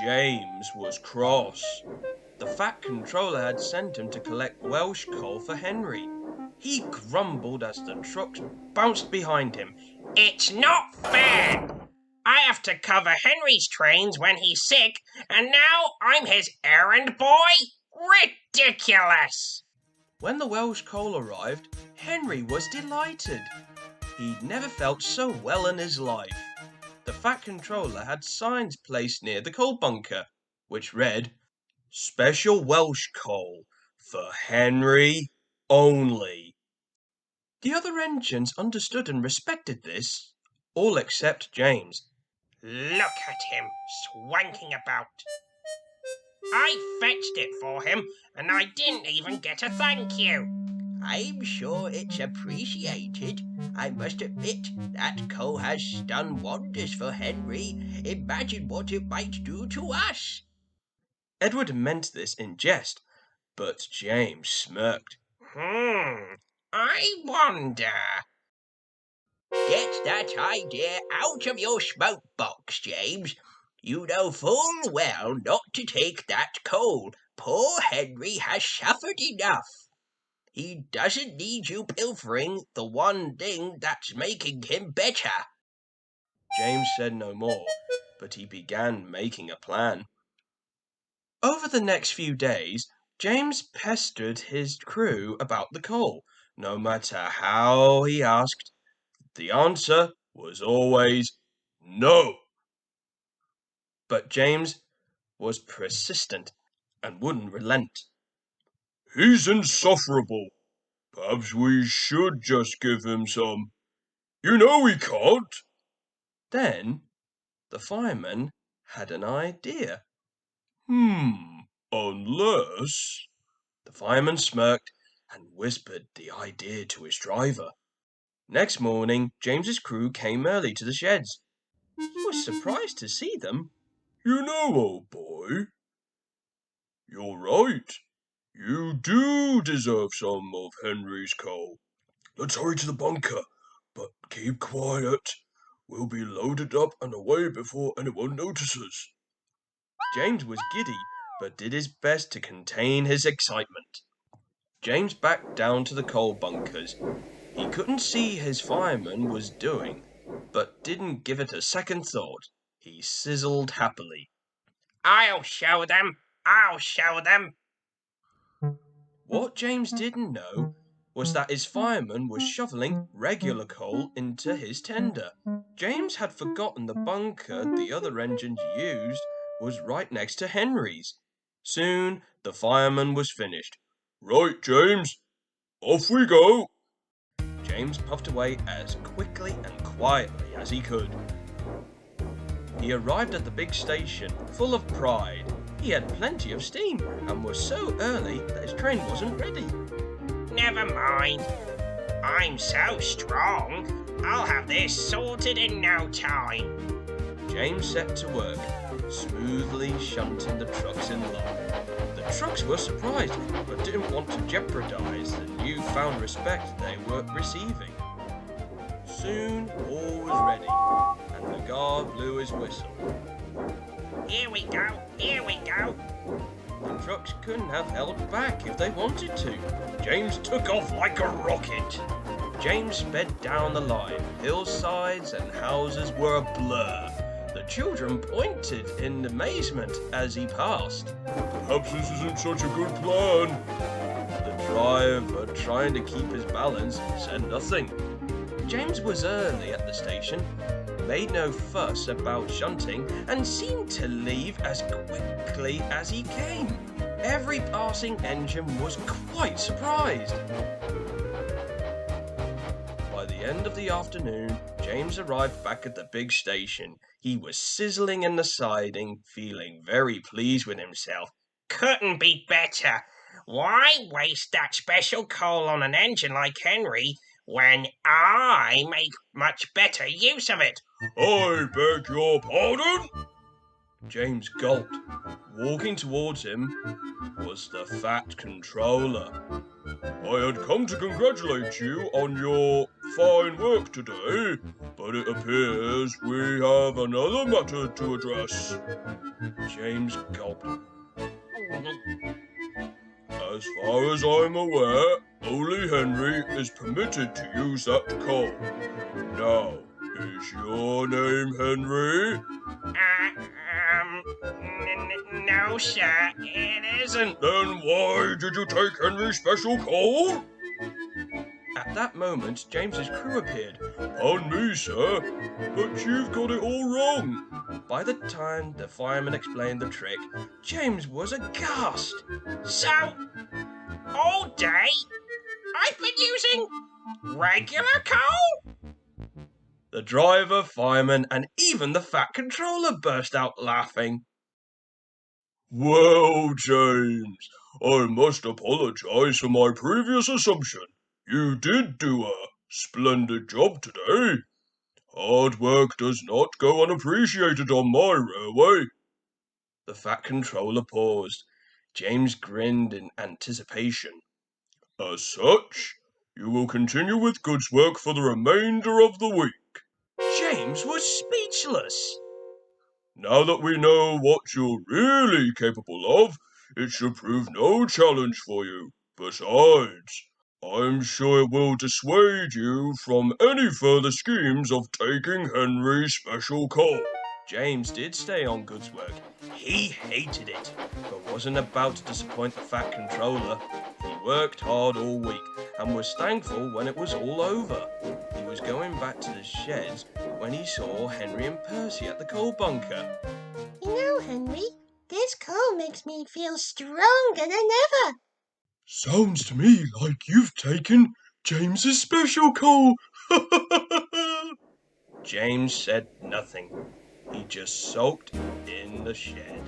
James was cross. The Fat Controller had sent him to collect Welsh coal for Henry. He grumbled as the trucks bounced behind him. It's not fair! I have to cover Henry's trains when he's sick, and now I'm his errand boy? Ridiculous! When the Welsh coal arrived, Henry was delighted. He'd never felt so well in his life. The Fat Controller had signs placed near the coal bunker, which read, "Special Welsh coal for Henry only." The other engines understood and respected this, all except James. Look at him, swanking about. I fetched it for him, and I didn't even get a thank you. I'm sure it's appreciated. I must admit, that coal has done wonders for Henry. Imagine what it might do to us. Edward meant this in jest, but James smirked. I wonder. Get that idea out of your smoke box, James. You know full well not to take that coal. Poor Henry has suffered enough. He doesn't need you pilfering the one thing that's making him better. James said no more, but he began making a plan. Over the next few days, James pestered his crew about the coal. No matter how he asked, the answer was always no. But James was persistent and wouldn't relent. "He's insufferable. Perhaps we should just give him some. You know we can't." Then the fireman had an idea. Unless... The fireman smirked and whispered the idea to his driver. Next morning, James's crew came early to the sheds. He was surprised to see them. "You know, old boy, you're right. You do deserve some of Henry's coal. Let's hurry to the bunker, but keep quiet. We'll be loaded up and away before anyone notices." James was giddy, but did his best to contain his excitement. James backed down to the coal bunkers. He couldn't see his fireman was doing, but didn't give it a second thought. He sizzled happily. I'll show them. I'll show them. What James didn't know was that his fireman was shoveling regular coal into his tender. James had forgotten the bunker the other engines used was right next to Henry's. Soon the fireman was finished. "Right, James, off we go." James puffed away as quickly and quietly as he could. He arrived at the big station full of pride. He had plenty of steam and was so early that his train wasn't ready. Never mind. I'm so strong. I'll have this sorted in no time. James set to work, smoothly shunting the trucks in line. The trucks were surprised, but didn't want to jeopardize the newfound respect they were receiving. Soon all was ready, and the guard blew his whistle. Here we go, here we go. The trucks couldn't have held back if they wanted to. James took off like a rocket. James sped down the line. Hillsides and houses were a blur. The children pointed in amazement as he passed. "Perhaps this isn't such a good plan." The driver, trying to keep his balance, said nothing. James was early at the station, made no fuss about shunting, and seemed to leave as quickly as he came. Every passing engine was quite surprised. By the end of the afternoon, James arrived back at the big station. He was sizzling in the siding, feeling very pleased with himself. Couldn't be better. Why waste that special coal on an engine like Henry when I make much better use of it? "I beg your pardon?" James gulped. Walking towards him was the Fat Controller. "I had come to congratulate you on your fine work today, but it appears we have another matter to address. James gulped. As far as I'm aware, only Henry is permitted to use that coal. Now, is your name Henry? No, sir, it isn't. Then why did you take Henry's special coal? At that moment, James's crew appeared. Pardon me, sir, but you've got it all wrong. By the time the fireman explained the trick, James was aghast. So, all day, I've been using regular coal? The driver, fireman, and even the Fat Controller burst out laughing. Well, James, I must apologise for my previous assumption. You did do a splendid job today. Hard work does not go unappreciated on my railway. The Fat Controller paused. James grinned in anticipation. As such, you will continue with goods work for the remainder of the week. James was speechless. Now that we know what you're really capable of, it should prove no challenge for you. Besides, I'm sure it will dissuade you from any further schemes of taking Henry's special coal. James did stay on goods work. He hated it, but wasn't about to disappoint the Fat Controller. He worked hard all week and was thankful when it was all over. He was going back to the sheds when he saw Henry and Percy at the coal bunker. You know, Henry, this coal makes me feel stronger than ever. Sounds to me like you've taken James's special coal. James said nothing. He just sulked in the shed.